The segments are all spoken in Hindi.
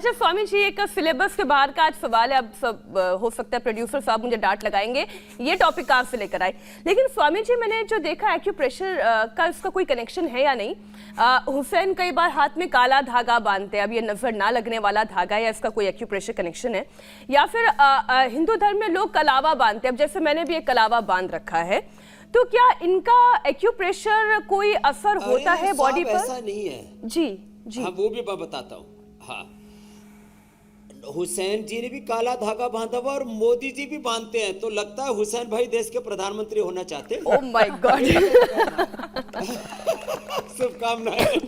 अच्छा स्वामी जी, एक सिलेबस के बाहर का आज सवाल है, अब सब हो सकता है प्रोड्यूसर साहब मुझे डांट लगाएंगे, ये टॉपिक कहाँ से लेकर आए। लेकिन स्वामी जी, मैंने जो देखा एक्यूप्रेशर का इसका कोई कनेक्शन है या नहीं। हुसैन कई बार हाथ में काला धागा बांधते हैं, अब ये नजर ना लगने वाला धागा है या इसका कोई एक्यूप्रेशर कनेक्शन है, या फिर हिंदू धर्म में लोग कलावा बांधते हैं, अब जैसे मैंने भी एक कलावा बांध रखा है, तो क्या इनका एक्यूप्रेशर कोई असर होता है बॉडी पर? ऐसा नहीं है जी जी। हाँ, वो भी मैं बताता हूँ। हाँ, हुसैन जी ने भी काला धागा बांधा हुआ और मोदी जी भी बांधते हैं, तो लगता है हुसैन भाई देश के प्रधानमंत्री होना चाहते हैं। Oh my God. शुभकामनाएं।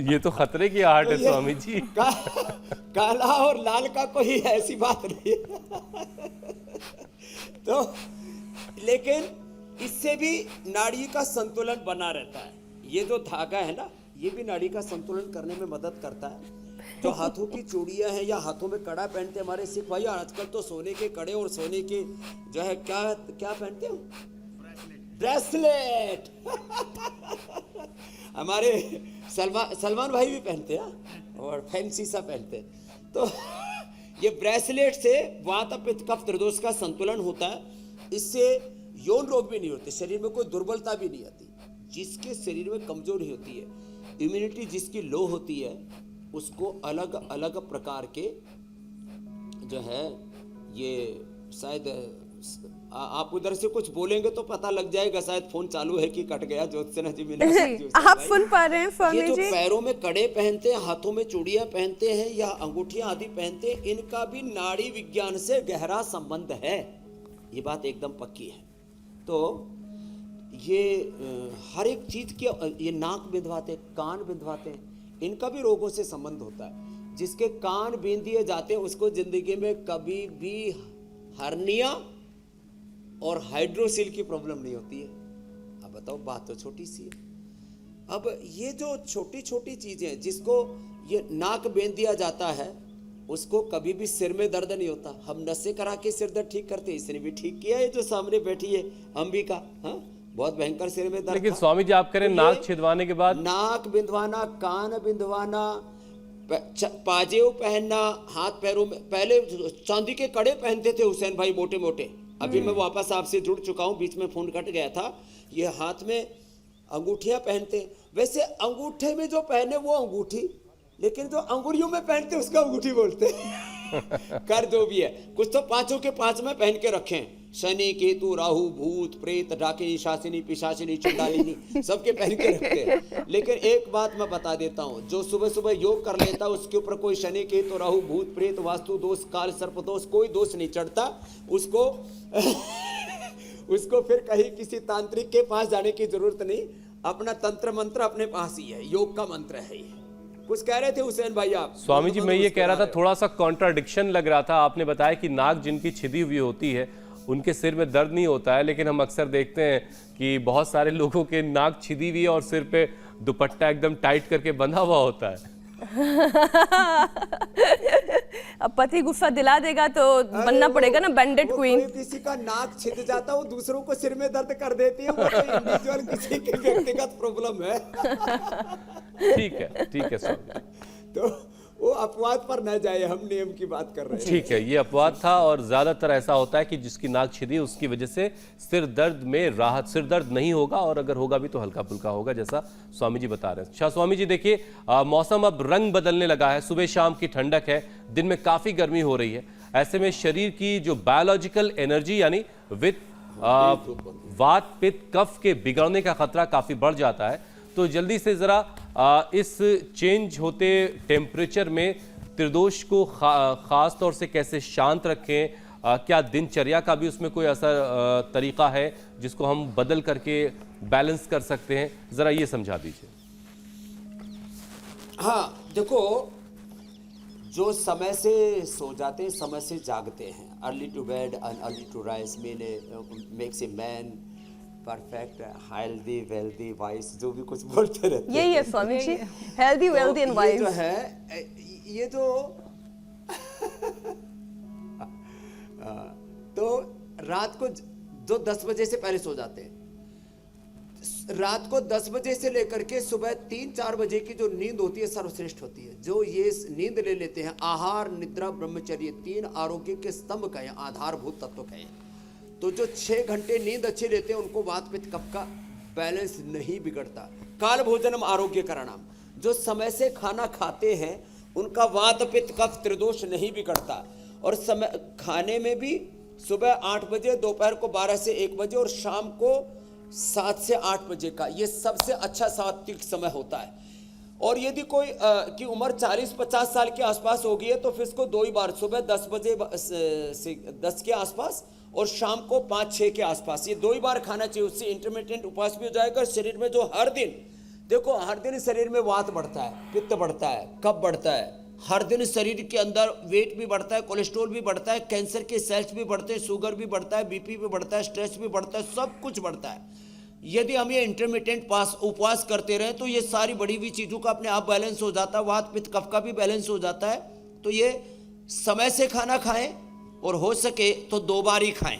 ये तो खतरे की आहट है स्वामी जी। काला और लाल का कोई ऐसी बात नहीं है। तो लेकिन इससे भी नाड़ी का संतुलन बना रहता है। ये जो धागा है ना, ये भी नाड़ी का संतुलन करने में मदद करता है। जो हाथों की चूड़ियां हैं या हाथों में कड़ा पहनते हैं हमारे सिख भाई, आजकल तो सोने के कड़े और सोने के जो है क्या क्या पहनते हो, ब्रेसलेट। हमारे सलमान भाई भी पहनते हैं और फैंसी सा पहनते हैं। तो ये ब्रेसलेट से वात पित्त कफ त्रिदोष का संतुलन होता है। इससे यौन रोग भी नहीं होते, शरीर में कोई दुर्बलता भी नहीं आती। जिसके शरीर में कमजोरी होती है, इम्यूनिटी जिसकी लो होती है, उसको अलग अलग प्रकार के जो है, ये शायद आप उधर से कुछ बोलेंगे तो पता लग जाएगा, शायद फोन चालू है कि कट गया। ज्योत्सना जी मैंने आप सुन पा रहे हैं स्वामी जी? ये जो पैरों में कड़े पहनते हैं, हाथों में चूड़ियां पहनते हैं या अंगूठियां आदि पहनते हैं, इनका भी नाड़ी विज्ञान से गहरा संबंध है। ये बात एकदम पक्की है। तो ये हर एक चीज की, ये नाक बिंधवाते, कान बिंधवाते हैं, इनका भी रोगों से संबंध होता है। जिसके कान बींध दिए जाते हैं उसको जिंदगी में कभी भी हर्निया और हाइड्रोसिल की प्रॉब्लम नहीं होती है। अब बताओ, बात तो छोटी सी है। अब ये जो छोटी छोटी चीजें, जिसको ये नाक बेंध दिया जाता है, उसको कभी भी सिर में दर्द नहीं होता। हम नशे करा के सिर दर्द ठीक करते हैं, इसने भी ठीक किया है। जो सामने बैठी है अंबिका, हाँ, बहुत भयंकर सिर में दर्द। लेकिन स्वामी जी आप करें, नाक छिदवाने के बाद नाक बिंधवाना, कान बिंधवाना, पाजेव पहनना, हाथ पैरों में, पहले चांदी के कड़े पहनते थे हुसैन भाई, मोटे मोटे। अभी मैं वापस आपसे जुड़ चुका हूं, बीच में फोन कट गया था। ये हाथ में अंगूठियां पहनते, वैसे अंगूठे में जो पहने वो अंगूठी, लेकिन जो अंगुरियों में पहनते उसका अंगूठी बोलते। कर जो भी है, कुछ तो पांचों के पांच में पहन के रखें। शनि, केतु, राहु, भूत, प्रेत, डाकिनी, शासिनी, पिशाचिनी, चंडालिनी, सबके पहन के रखते हैं। लेकिन एक बात मैं बता देता हूं, जो सुबह सुबह योग कर लेता उसके ऊपर कोई शनि, केतु, राहु, भूत, प्रेत, वास्तु दोष, काल सर्प दोष, कोई दोष नहीं चढ़ता उसको। उसको फिर कहीं किसी तांत्रिक के पास जाने की जरूरत नहीं। अपना तंत्र मंत्र अपने पास ही है, योग का मंत्र है ये। कुछ कह रहे थे हुसैन भाई आप? स्वामी जी मैं ये कह रहा था, थोड़ा सा कॉन्ट्राडिक्शन लग रहा था। आपने बताया कि नाक जिनकी छिदी हुई होती है उनके सिर में दर्द नहीं होता है, लेकिन हम अक्सर देखते हैं कि बहुत सारे लोगों के नाक छिदी हुई है और सिर पे दुपट्टा एकदम टाइट करके बंधा हुआ होता है। अब पति गुस्सा दिला देगा तो बनना पड़ेगा ना बैंडेड क्वीन। किसी का नाक छिद जाता है, वो दूसरों को सिर में दर्द कर देती है, वो तो इंडिविजुअल किसी के व्यक्तिगत प्रॉब्लम है। ठीक है स्वामी। तो वो अपवाद पर न जाए, हम नियम की बात कर रहे हैं। ठीक है, ये अपवाद था। और ज्यादातर ऐसा होता है कि जिसकी नाक छिदी उसकी वजह से सिर दर्द में राहत, सिर दर्द नहीं होगा, और अगर होगा भी तो हल्का फुल्का होगा, जैसा स्वामी जी बता रहे हैं। शाह स्वामी जी देखिए, मौसम अब रंग बदलने लगा है, सुबह शाम की ठंडक है, दिन में काफी गर्मी हो रही है। ऐसे में शरीर की जो बायोलॉजिकल एनर्जी यानी वात पित्त कफ के बिगड़ने का खतरा काफी बढ़ जाता है। तो जल्दी से ज़रा इस चेंज होते टेम्परेचर में त्रिदोष को ख़ास तौर से कैसे शांत रखें, क्या दिनचर्या का भी उसमें कोई असर तरीका है जिसको हम बदल करके बैलेंस कर सकते हैं, ज़रा ये समझा दीजिए। हाँ देखो, जो समय से सो जाते हैं समय से जागते हैं, early to bed and early to rise makes a man perfect, healthy, wealthy, wise, जो भी कुछ बोलते रहते हैं। यही है Swami ji, healthy, wealthy and wise. जो है ये जो तो रात को जो 10 बजे से पहले सो जाते हैं, रात को 10 बजे से लेकर के सुबह 3-4 बजे की जो नींद होती है सर्वश्रेष्ठ होती है। जो ये नींद ले लेते हैं, आहार निद्रा ब्रह्मचर्य 3 आरोग्य के स्तंभ कहें, आधारभूत तत्व कहें, तो जो 6 घंटे नींद अच्छी लेते हैं उनको वात पित्त कफ का बैलेंस नहीं बिगड़ता। काल भोजनम आरोग्य करणाम, जो समय से खाना खाते हैं उनका वात पित्त कफ त्रिदोष नहीं बिगड़ता। और समय खाने में भी सुबह 8 बजे, दोपहर को 12 से 1 बजे और शाम को 7 से 8 बजे का ये सबसे अच्छा सात्विक समय होता है। और यदि कोई की उम्र 40-50 साल के आसपास हो गई है तो फिर इसको 2 ही बार, सुबह 10 बजे से 10 के आसपास और शाम को 5-6 के आसपास, ये 2 ही बार खाना चाहिए। उससे इंटरमिटेंट उपवास भी हो जाएगा। शरीर में जो हर दिन, देखो हर दिन शरीर में वात बढ़ता है, पित्त बढ़ता है, कफ बढ़ता है, हर दिन शरीर के अंदर वेट भी बढ़ता है, कोलेस्ट्रॉल भी बढ़ता है, कैंसर के सेल्स भी बढ़ते हैं, शुगर भी बढ़ता है, बीपी भी बढ़ता है, स्ट्रेस भी बढ़ता है, सब कुछ बढ़ता है। यदि हम ये इंटरमिटेंट उपवास करते रहें तो ये सारी बढ़ी हुई चीज़ों का अपने आप बैलेंस हो जाता है, वात पित्त कफ का भी बैलेंस हो जाता है। तो ये समय से खाना खाएं और हो सके तो 2 बार ही खाएं।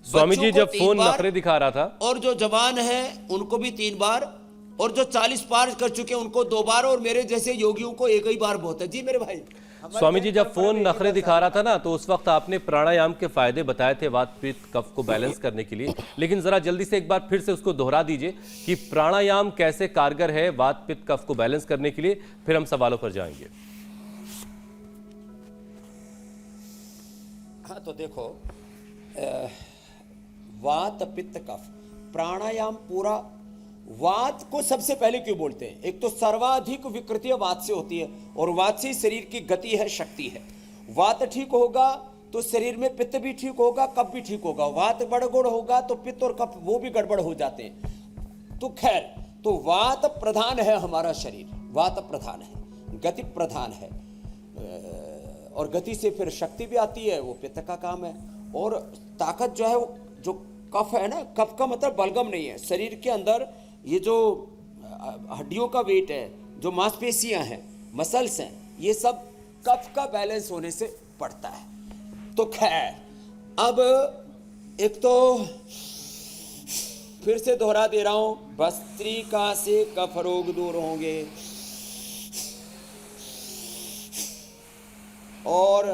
स्वामी जी बच्चों को जब 3 फोन बार, नखरे दिखा रहा था, और जो जवान है उनको भी 3 बार, और जो 40 पार कर चुके हैं उनको 2 बार, और मेरे जैसे योगियों को 1 ही बार बहुत है। जी मेरे भाई। स्वामी जी जब फोन नखरे दिखा रहा था ना, तो उस वक्त आपने प्राणायाम के फायदे बताए थे वात पित्त कफ को बैलेंस करने के लिए, लेकिन जरा जल्दी से एक बार फिर से उसको दोहरा दीजिए कि प्राणायाम कैसे कारगर है वात पित्त कफ को बैलेंस करने के लिए, फिर हम सवालों पर जाएंगे। हाँ तो देखो, वात पित्त कफ प्राणायाम पूरा, वात को सबसे पहले क्यों बोलते हैं? एक तो सर्वाधिक विकृतियां वात से होती है, और वात से शरीर की गति है, शक्ति है। वात ठीक होगा तो शरीर में पित्त भी ठीक होगा, कफ भी ठीक होगा। वात गड़बड़ होगा तो पित्त और कफ वो भी गड़बड़ हो जाते हैं। तो खैर, तो वात प्रधान है हमारा शरीर, वात प्रधान है, गति प्रधान है, और गति से फिर शक्ति भी आती है, वो पित्त का काम है। और ताकत जो है वो, जो कफ है ना, कफ का मतलब बलगम नहीं है। शरीर के अंदर ये जो हड्डियों का वेट है, जो मांसपेशियां हैं, मसल्स हैं, ये सब कफ का बैलेंस होने से पड़ता है। तो खैर, अब एक तो फिर से दोहरा दे रहा हूं, भस्त्रिका से कफ रोग दूर होंगे, और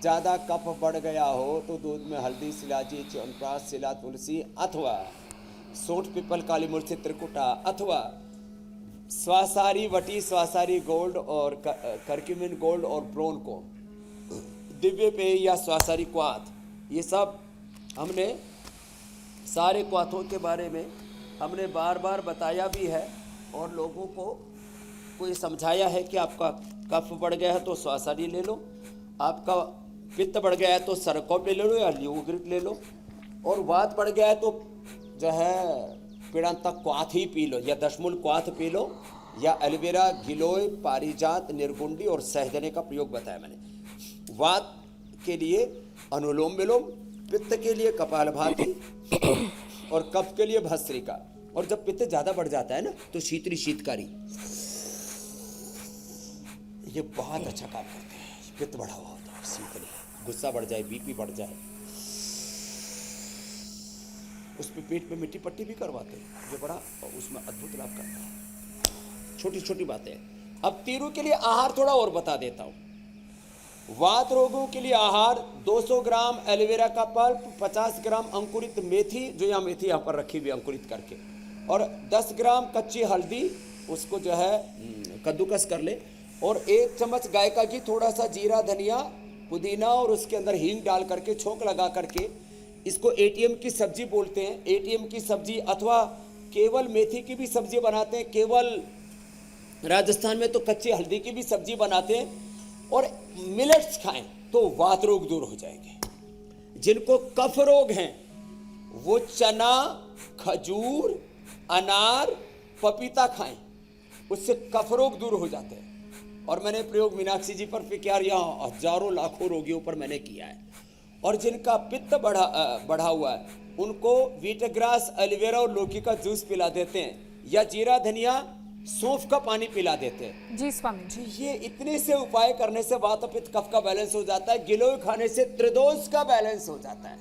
ज्यादा कफ बढ़ गया हो तो दूध में हल्दी, शिलाजी, च्यवनप्राश, शिला, तुलसी अथवा सोंठ, पीपल, काली मिर्च, त्रिकुटा, अथवा स्वासारी वटी, स्वासारी गोल्ड और करक्यूमिन गोल्ड और ब्रोन को, दिव्य पेय या स्वासारी क्वाथ, ये सब हमने सारे क्वाथों के बारे में हमने बार बार बताया भी है, और लोगों को ये समझाया है कि आपका कफ बढ़ गया है तो स्वासारी ले लो, आपका पित्त बढ़ गया है तो सरकौप ले लो या ल्यूग्रिक ले लो, और वात बढ़ गया है तो जो है पीड़ांतक क्वाथ ही पी लो, या दशमूल क्वाथ पी लो, या एलोवेरा, गिलोय, पारिजात, निर्गुंडी और सहजने का प्रयोग बताया मैंने। वात के लिए अनुलोम विलोम, पित्त के लिए कपालभाति, और कफ के लिए भस्त्रिका। और जब पित्त ज्यादा बढ़ जाता है ना तो शीतरी, शीतकारी, ये बहुत अच्छा काम करते हैं। पित्त बढ़ा हुआ होता है, शीतली, गुस्सा बढ़ जाए, बीपी बढ़ जाए, उस पे पेट पे मिट्टी पट्टी भी करवाते हैं, जो बड़ा उसमें अद्भुत लाभ करता है। छोटी छोटी बातें। अब तीरों के लिए आहार थोड़ा और बता देता हूं। वात रोगों के लिए आहार 200 ग्राम एलोवेरा का पल्प, 50 ग्राम अंकुरित मेथी, जो यहाँ मेथी यहाँ पर रखी हुई अंकुरित करके, और 10 ग्राम कच्ची हल्दी, उसको जो है कद्दूकस कर ले, और 1 चम्मच गाय का घी, थोड़ा सा जीरा, धनिया, पुदीना, और उसके अंदर हींग डाल करके छोंक लगा करके, इसको एटीएम की सब्जी बोलते हैं। एटीएम की सब्जी, अथवा केवल मेथी की भी सब्जी बनाते हैं, केवल राजस्थान में तो कच्ची हल्दी की भी सब्जी बनाते हैं, और मिलेट्स खाएं तो वात रोग दूर हो जाएंगे। जिनको कफ रोग हैं वो चना, खजूर, अनार, पपीता खाएं, उससे कफ रोग दूर हो जाते हैं। और मैंने प्रयोग मीनाक्षी जी पर किया, यहाँ हजारों लाखों रोगियों पर मैंने किया है। और जिनका पित्त बढ़ा हुआ है उनको वीटग्रास, एलोवेरा और लौकी का जूस पिला देते हैं, या जीरा, धनिया, सौंफ का पानी पिला देते हैं। जी स्वामी जी, ये इतने से उपाय करने से वात पित्त कफ का बैलेंस हो जाता है। गिलोय खाने से त्रिदोष का बैलेंस हो जाता है।